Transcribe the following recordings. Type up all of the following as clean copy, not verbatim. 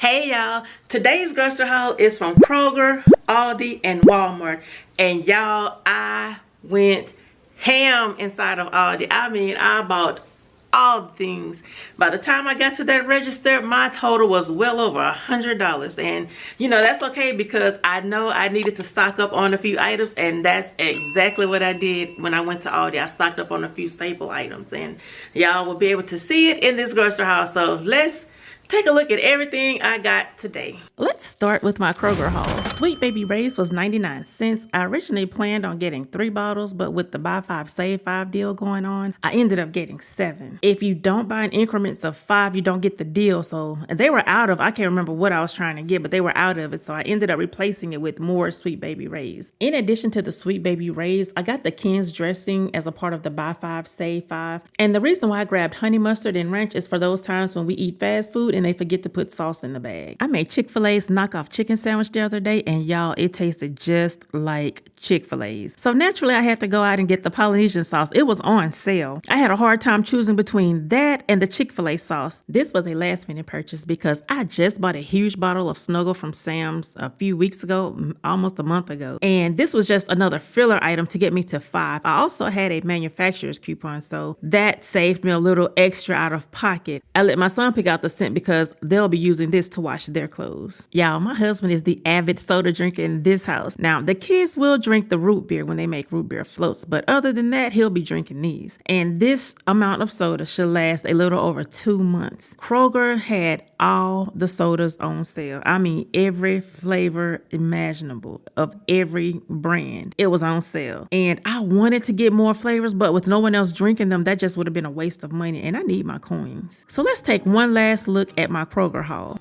Hey y'all, today's grocery haul is from Kroger, Aldi, and Walmart. And y'all, I went ham inside of Aldi. I mean, I bought all the things. By the time I got to that register, my total was well over $100. And you know, that's okay because I know I needed to stock up on a few items, and that's exactly what I did when I went to Aldi. I stocked up on a few staple items, and y'all will be able to see it in this grocery haul. So let's take a look at everything I got today. Let's start with my Kroger haul. Sweet Baby Ray's was 99 cents. I originally planned on getting 3 bottles, but with the buy 5 save 5 deal going on, I ended up getting 7. If you don't buy in increments of 5, you don't get the deal. So they were out of, I can't remember what I was trying to get, but they were out of it. So I ended up replacing it with more Sweet Baby Ray's. In addition to the Sweet Baby Ray's, I got the Ken's dressing as a part of the buy 5 save 5. And the reason why I grabbed honey mustard and ranch is for those times when we eat fast food and they forget to put sauce in the bag. I made Chick-fil-A's knockoff chicken sandwich the other day, and y'all, it tasted just like Chick-fil-A's. So naturally, I had to go out and get the Polynesian sauce. It was on sale. I had a hard time choosing between that and the Chick-fil-A sauce. This was a last minute purchase because I just bought a huge bottle of Snuggle from Sam's a few weeks ago, almost a month ago. And this was just another filler item to get me to 5. I also had a manufacturer's coupon, so that saved me a little extra out of pocket. I let my son pick out the scent because they'll be using this to wash their clothes. Y'all, my husband is the avid soda drinker in this house. Now, the kids will drink the root beer when they make root beer floats, but other than that, he'll be drinking these. And this amount of soda should last a little over 2 months. Kroger had all the sodas on sale. I mean, every flavor imaginable of every brand. It was on sale. And I wanted to get more flavors, but with no one else drinking them, that just would have been a waste of money, and I need my coins. So let's take one last look at my Kroger haul.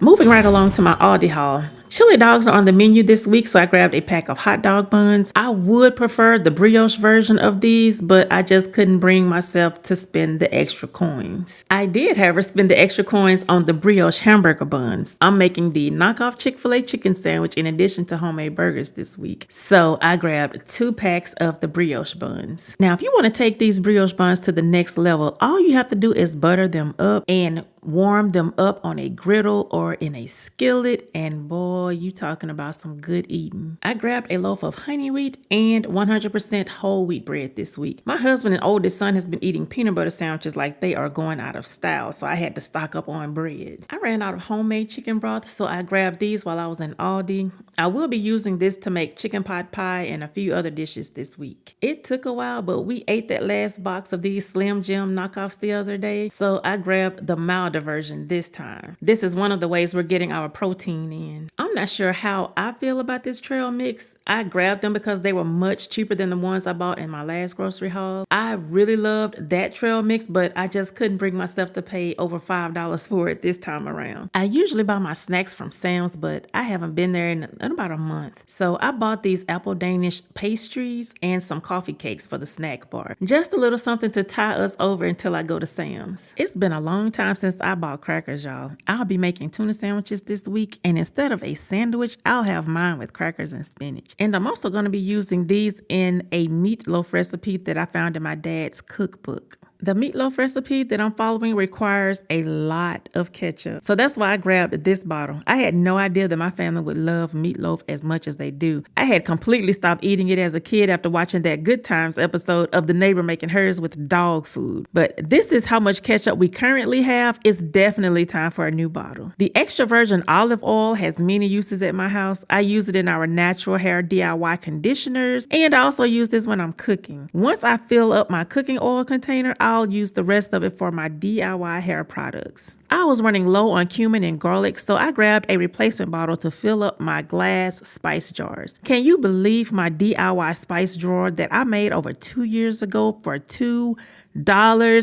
Moving right along to my Aldi haul. Chili dogs are on the menu this week, so I grabbed a pack of hot dog buns. I would prefer the brioche version of these, but I just couldn't bring myself to spend the extra coins. I did, however, spend the extra coins on the brioche hamburger buns. I'm making the knockoff Chick-fil-A chicken sandwich in addition to homemade burgers this week. So I grabbed 2 packs of the brioche buns. Now, if you want to take these brioche buns to the next level, all you have to do is butter them up and warm them up on a griddle or in a skillet, and boy, you talking about some good eating. I grabbed a loaf of honey wheat and 100% whole wheat bread this week. My husband and oldest son has been eating peanut butter sandwiches like they are going out of style, so I had to stock up on bread. I ran out of homemade chicken broth, so I grabbed these while I was in Aldi. I will be using this to make chicken pot pie and a few other dishes this week. It took a while, but we ate that last box of these Slim Jim knockoffs the other day, so I grabbed the milder version this time. This is one of the ways we're getting our protein in. I'm not sure how I feel about this trail mix. I grabbed them because they were much cheaper than the ones I bought in my last grocery haul. I really loved that trail mix, but I just couldn't bring myself to pay over $5 for it this time around. I usually buy my snacks from Sam's, but I haven't been there in about a month. So I bought these apple Danish pastries and some coffee cakes for the snack bar. Just a little something to tie us over until I go to Sam's. It's been a long time since I bought crackers, y'all. I'll be making tuna sandwiches this week, and instead of a sandwich, I'll have mine with crackers and spinach. And I'm also going to be using these in a meatloaf recipe that I found in my dad's cookbook. The meatloaf recipe that I'm following requires a lot of ketchup. So that's why I grabbed this bottle. I had no idea that my family would love meatloaf as much as they do. I had completely stopped eating it as a kid after watching that Good Times episode of the neighbor making hers with dog food. But this is how much ketchup we currently have. It's definitely time for a new bottle. The extra virgin olive oil has many uses at my house. I use it in our natural hair DIY conditioners, and I also use this when I'm cooking. Once I fill up my cooking oil container, I'll use the rest of it for my DIY hair products. I was running low on cumin and garlic, so I grabbed a replacement bottle to fill up my glass spice jars. Can you believe my DIY spice drawer that I made over 2 years ago for $2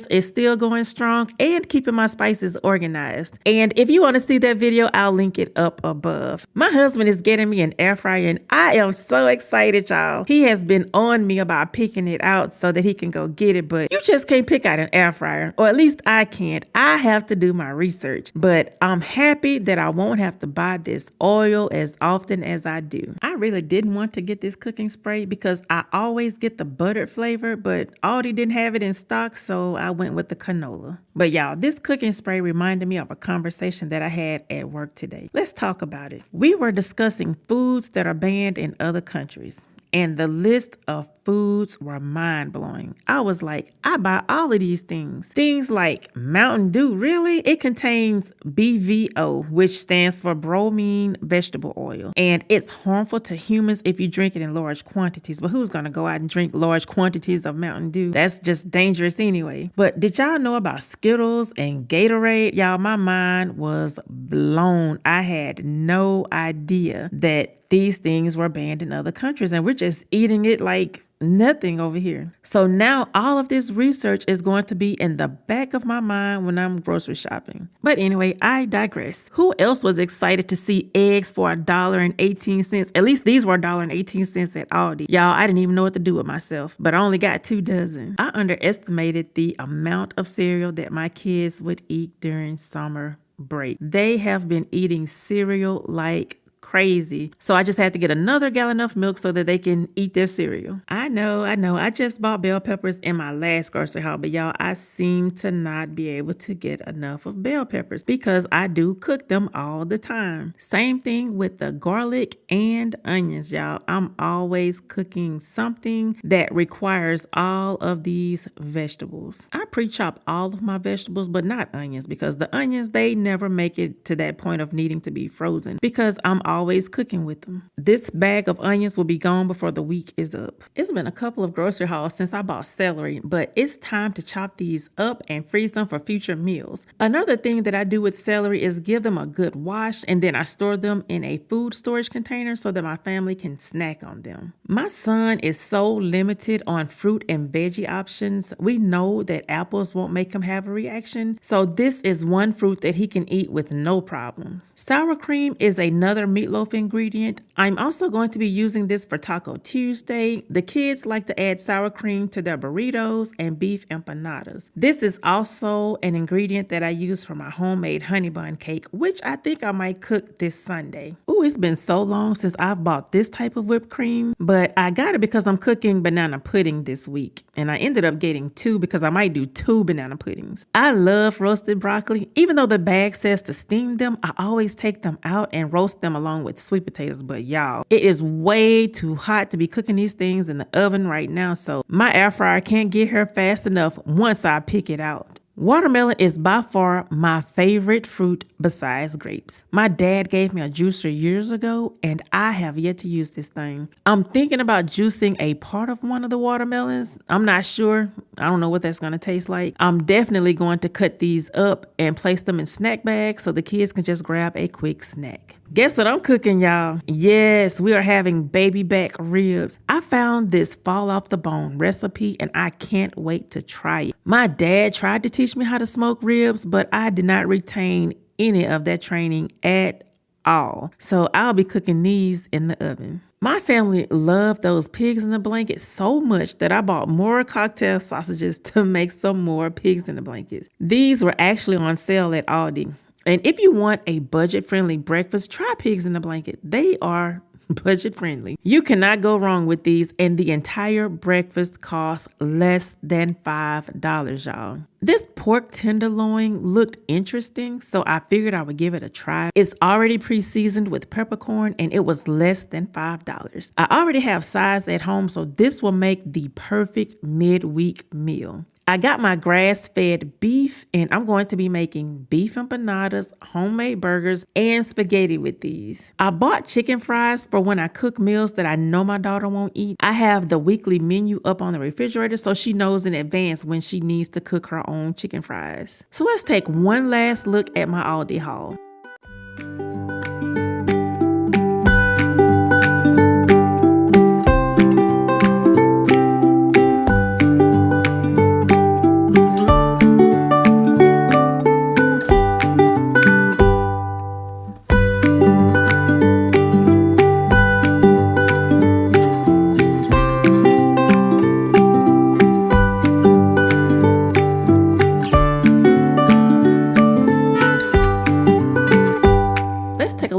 is still going strong and keeping my spices organized? And if you want to see that video, I'll link it up above. My husband is getting me an air fryer, and I am so excited, y'all. He has been on me about picking it out so that he can go get it, but you just can't pick out an air fryer, or at least I can't. I have to do my research, but I'm happy that I won't have to buy this oil as often as I do. I really didn't want to get this cooking spray because I always get the buttered flavor, but Aldi didn't have it in stock. box, so I went with the canola. But y'all, this cooking spray reminded me of a conversation that I had at work today. Let's talk about it. We were discussing foods that are banned in other countries, and the list of foods were mind-blowing. I was like, I buy all of these things. Things like Mountain Dew, really? It contains BVO, which stands for bromine vegetable oil. And it's harmful to humans if you drink it in large quantities. But who's going to go out and drink large quantities of Mountain Dew? That's just dangerous anyway. But did y'all know about Skittles and Gatorade? Y'all, my mind was blown. I had no idea that these things were banned in other countries, and we're just eating it like nothing over here. So now all of this research is going to be in the back of my mind when I'm grocery shopping. But anyway, I digress. Who else was excited to see eggs for $1.18? At least these were $1.18 at Aldi. Y'all, I didn't even know what to do with myself, but I only got 2 dozen. I underestimated the amount of cereal that my kids would eat during summer break. They have been eating cereal like crazy. So I just had to get another gallon of milk so that they can eat their cereal. I know. I just bought bell peppers in my last grocery haul, but y'all, I seem to not be able to get enough of bell peppers because I do cook them all the time. Same thing with the garlic and onions, y'all. I'm always cooking something that requires all of these vegetables. I pre-chop all of my vegetables, but not onions, because the onions, they never make it to that point of needing to be frozen because I'm always cooking with them. This bag of onions will be gone before the week is up. It's been a couple of grocery hauls since I bought celery, but it's time to chop these up and freeze them for future meals. Another thing that I do with celery is give them a good wash, and then I store them in a food storage container so that my family can snack on them. My son is so limited on fruit and veggie options. We know that apples won't make him have a reaction, so this is one fruit that he can eat with no problems. Sour cream is another meatloaf ingredient. I'm also going to be using this for Taco Tuesday. The kids like to add sour cream to their burritos and beef empanadas. This is also an ingredient that I use for my homemade honey bun cake, which I think I might cook this Sunday. Ooh, it's been so long since I've bought this type of whipped cream, but I got it because I'm cooking banana pudding this week, and I ended up getting 2 because I might do 2 banana puddings. I love roasted broccoli. Even though the bag says to steam them, I always take them out and roast them along with sweet potatoes. But y'all, it is way too hot to be cooking these things in the oven right now, so my air fryer can't get here fast enough once I pick it out. Watermelon is by far my favorite fruit besides grapes. My dad gave me a juicer years ago, and I have yet to use this thing. I'm thinking about juicing a part of one of the watermelons. I'm not sure. I don't know what that's going to taste like. I'm definitely going to cut these up and place them in snack bags so the kids can just grab a quick snack. Guess what I'm cooking, y'all? Yes, we are having baby back ribs. I found this fall off the bone recipe, and I can't wait to try it. My dad tried to teach me how to smoke ribs, but I did not retain any of that training at all. So I'll be cooking these in the oven. My family loved those pigs in the blanket so much that I bought more cocktail sausages to make some more pigs in the blankets. These were actually on sale at Aldi. And if you want a budget-friendly breakfast, try pigs in the blanket. They are budget-friendly. You cannot go wrong with these, and the entire breakfast costs less than $5, y'all. This pork tenderloin looked interesting, so I figured I would give it a try. It's already pre-seasoned with peppercorn, and it was less than $5. I already have sides at home, so this will make the perfect midweek meal. I got my grass-fed beef, and I'm going to be making beef empanadas, homemade burgers, and spaghetti with these. I bought chicken fries for when I cook meals that I know my daughter won't eat. I have the weekly menu up on the refrigerator so she knows in advance when she needs to cook her own chicken fries. So let's take one last look at my Aldi haul.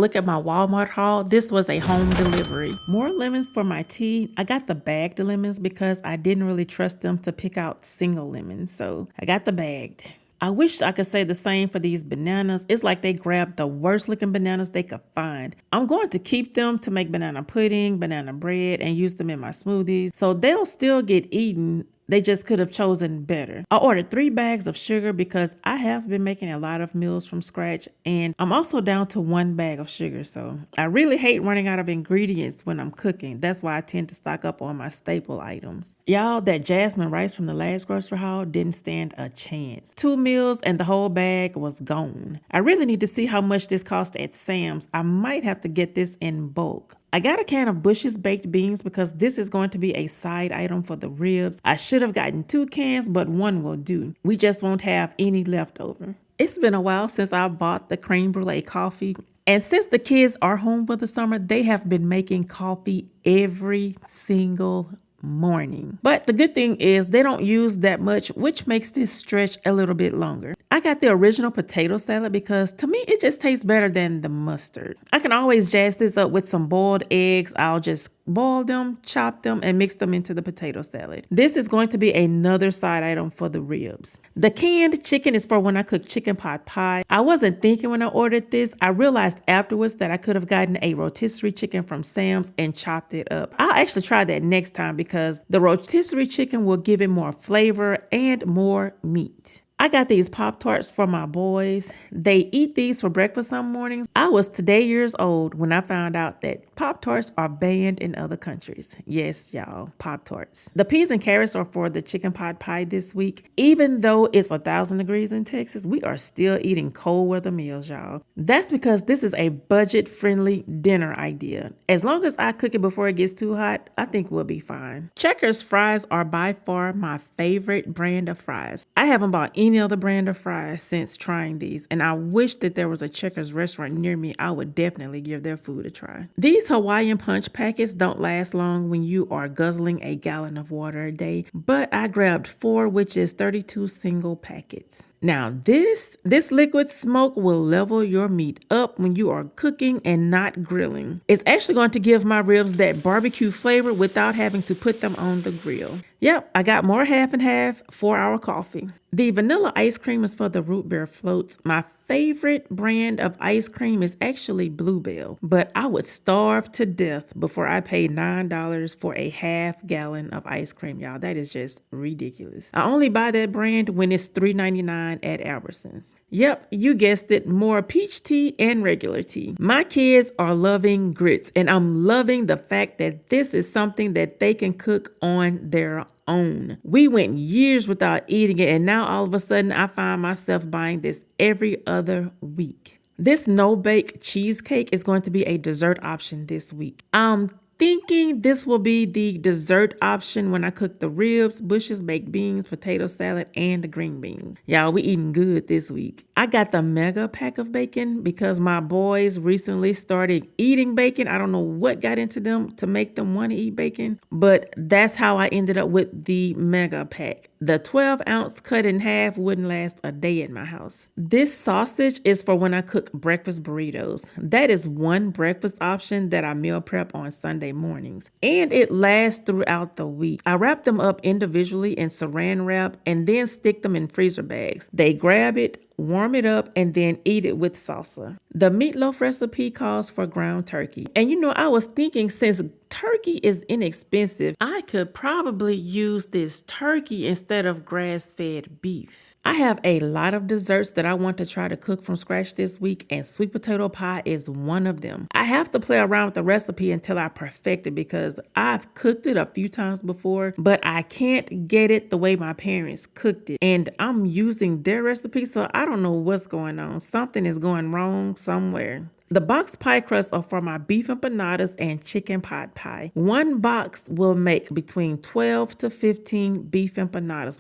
look at my Walmart haul. This was a home delivery. More lemons for my tea. I got the bagged lemons because I didn't really trust them to pick out single lemons. So I got the bagged. I wish I could say the same for these bananas. It's like they grabbed the worst looking bananas they could find. I'm going to keep them to make banana pudding, banana bread, and use them in my smoothies. So they'll still get eaten. They just could have chosen better. I ordered 3 bags of sugar because I have been making a lot of meals from scratch, and I'm also down to 1 bag of sugar. So I really hate running out of ingredients when I'm cooking. That's why I tend to stock up on my staple items. Y'all, that jasmine rice from the last grocery haul didn't stand a chance. 2 meals and the whole bag was gone. I really need to see how much this cost at Sam's. I might have to get this in bulk. I got a can of Bush's baked beans because this is going to be a side item for the ribs. I should have gotten 2 cans, but 1 will do. We just won't have any left over. It's been a while since I bought the creme brulee coffee. And since the kids are home for the summer, they have been making coffee every single morning. But the good thing is they don't use that much, which makes this stretch a little bit longer. I got the original potato salad because to me, it just tastes better than the mustard. I can always jazz this up with some boiled eggs. I'll just boil them, chop them, and mix them into the potato salad. This is going to be another side item for the ribs. The canned chicken is for when I cook chicken pot pie. I wasn't thinking when I ordered this. I realized afterwards that I could have gotten a rotisserie chicken from Sam's and chopped it up. I'll actually try that next time because the rotisserie chicken will give it more flavor and more meat. I got these Pop-Tarts for my boys. They eat these for breakfast some mornings. I was today years old when I found out that Pop-Tarts are banned in other countries. Yes, y'all, Pop-Tarts. The peas and carrots are for the chicken pot pie this week. Even though it's 1,000 degrees in Texas, we are still eating cold weather meals, y'all. That's because this is a budget-friendly dinner idea. As long as I cook it before it gets too hot, I think we'll be fine. Checkers fries are by far my favorite brand of fries. I haven't bought any other brand of fries since trying these, and I wish that there was a Checkers restaurant near me. I would definitely give their food a try. These Hawaiian Punch packets don't last long when you are guzzling a gallon of water a day, but I grabbed 4, which is 32 single packets. Now this liquid smoke will level your meat up when you are cooking and not grilling. It's actually going to give my ribs that barbecue flavor without having to put them on the grill. Yep, I got more half and half for our coffee. The vanilla ice cream is for the root beer floats. My favorite brand of ice cream is actually Bluebell, but I would starve to death before I paid $9 for a half gallon of ice cream, y'all. That is just ridiculous. I only buy that brand when it's $3.99 at Albertsons. Yep, you guessed it, more peach tea and regular tea. My kids are loving grits, and I'm loving the fact that this is something that they can cook on their own. We went years without eating it, and now all of a sudden I find myself buying this every other week. This no-bake cheesecake is going to be a dessert option this week. I'm thinking this will be the dessert option when I cook the ribs, Bush's baked beans, potato salad, and the green beans. Y'all, we eating good this week. I got the mega pack of bacon because my boys recently started eating bacon. I don't know what got into them to make them want to eat bacon, but that's how I ended up with the mega pack. The 12-ounce cut in half wouldn't last a day at my house. This sausage is for when I cook breakfast burritos. That is one breakfast option that I meal prep on Sunday mornings, and it lasts throughout the week. I wrap them up individually in saran wrap and then stick them in freezer bags. They grab it, warm it up, and then eat it with salsa. The meatloaf recipe calls for ground turkey. And I was thinking, since turkey is inexpensive, I could probably use this turkey instead of grass-fed beef. I have a lot of desserts that I want to try to cook from scratch this week, and sweet potato pie is one of them. I have to play around with the recipe until I perfect it because I've cooked it a few times before, but I can't get it the way my parents cooked it. And I'm using their recipe, so I don't know what's going on. Something is going wrong somewhere. The box pie crusts are for my beef empanadas and chicken pot pie. One box will make between 12 to 15 beef empanadas,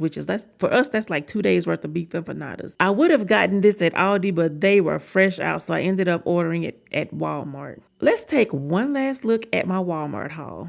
for us, that's like 2 days worth of beef empanadas. I would have gotten this at Aldi, but they were fresh out, so I ended up ordering it at Walmart. Let's take one last look at my Walmart haul.